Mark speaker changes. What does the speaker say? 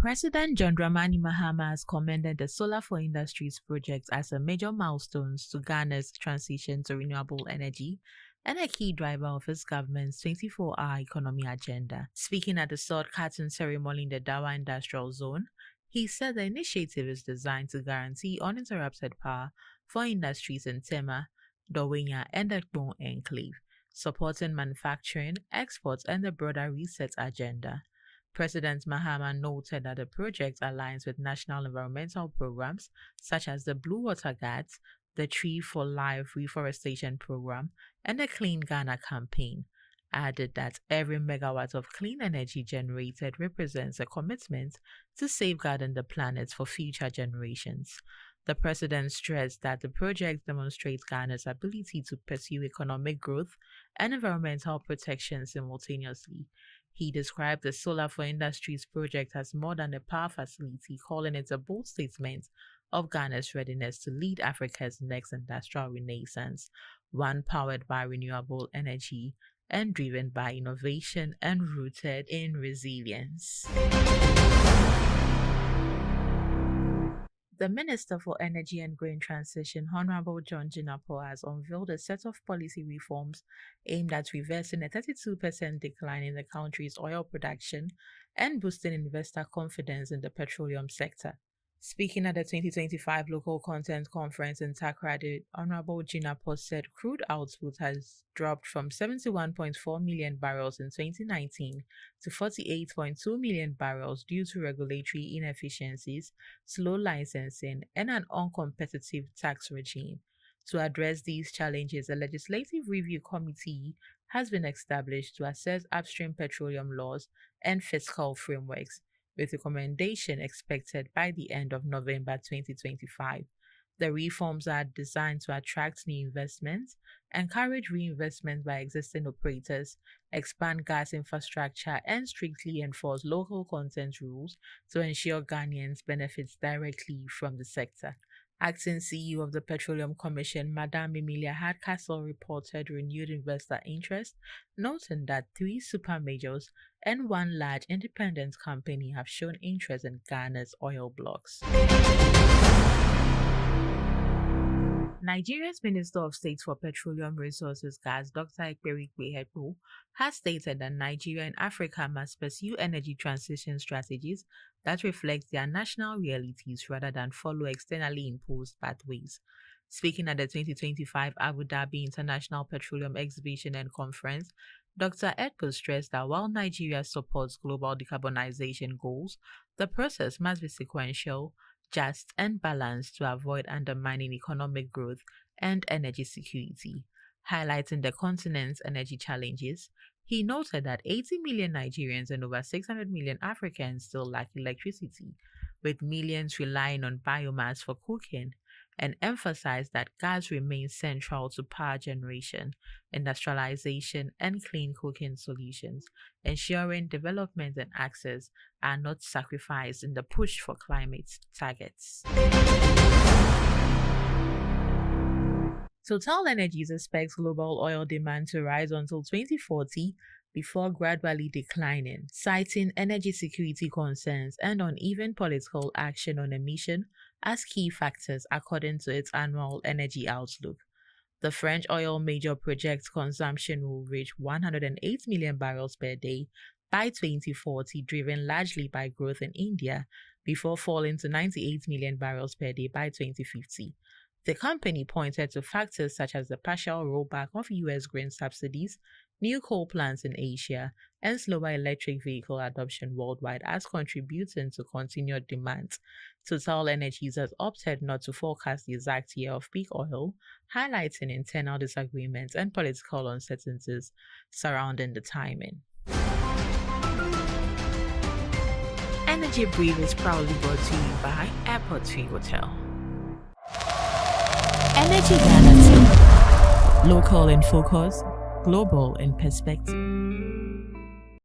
Speaker 1: President John Dramani Mahama has commended the Solar for Industries project as a major milestone to Ghana's transition to renewable energy and a key driver of his government's 24-hour economy agenda. Speaking at the sword cutting ceremony in the Dawa Industrial Zone, he said the initiative is designed to guarantee uninterrupted power for industries in Tema, Dawenya, and the Gbon Enclave, supporting manufacturing, exports, and the broader reset agenda. President Mahama noted that the project aligns with national environmental programs such as the Blue Water Guards, the Tree for Life Reforestation Program, and the Clean Ghana campaign. Added that every megawatt of clean energy generated represents a commitment to safeguarding the planet for future generations. The president stressed that the project demonstrates Ghana's ability to pursue economic growth and environmental protection simultaneously. He described the Solar for Industries project as more than a power facility, calling it a bold statement of Ghana's readiness to lead Africa's next industrial renaissance, one powered by renewable energy and driven by innovation and rooted in resilience. The Minister for Energy and Green Transition, Honorable John Jinapor, has unveiled a set of policy reforms aimed at reversing a 32% decline in the country's oil production and boosting investor confidence in the petroleum sector. Speaking at the 2025 Local Content Conference in Takoradi, Honorable Jinapor said crude output has dropped from 71.4 million barrels in 2019 to 48.2 million barrels due to regulatory inefficiencies, slow licensing, and an uncompetitive tax regime. To address these challenges, a legislative review committee has been established to assess upstream petroleum laws and fiscal frameworks, with recommendation expected by the end of November 2025. The reforms are designed to attract new investments, encourage reinvestment by existing operators, expand gas infrastructure, and strictly enforce local content rules to ensure Ghanaians benefit directly from the sector. Acting CEO of the Petroleum Commission, Madam Emilia Hardcastle, reported renewed investor interest, noting that 3 super majors and 1 large independent company have shown interest in Ghana's oil blocks. Nigeria's Minister of State for Petroleum Resources Gas, Dr. Ekperikpe Hepo, has stated that Nigeria and Africa must pursue energy transition strategies that reflect their national realities rather than follow externally imposed pathways. Speaking at the 2025 Abu Dhabi International Petroleum Exhibition and Conference, Dr. Hepo stressed that while Nigeria supports global decarbonization goals, the process must be sequential, just, and balanced to avoid undermining economic growth and energy security. Highlighting the continent's energy challenges, he noted that 80 million Nigerians and over 600 million Africans still lack electricity, with millions relying on biomass for cooking, and emphasized that gas remains central to power generation, industrialization, and clean cooking solutions, ensuring development and access are not sacrificed in the push for climate targets. TotalEnergies expects global oil demand to rise until 2040 before gradually declining, citing energy security concerns and uneven political action on emission as key factors according to its annual energy outlook. The French oil major projects consumption will reach 108 million barrels per day by 2040, driven largely by growth in India, before falling to 98 million barrels per day by 2050. The company pointed to factors such as the partial rollback of U.S. grain subsidies, new coal plants in Asia, and slower electric vehicle adoption worldwide as contributing to continued demand. TotalEnergies has opted not to forecast the exact year of peak oil, highlighting internal disagreements and political uncertainties surrounding the timing. Energy Brief is proudly brought to you by Airport 3 Hotel. Energy Ghana, local in focus, global in perspective.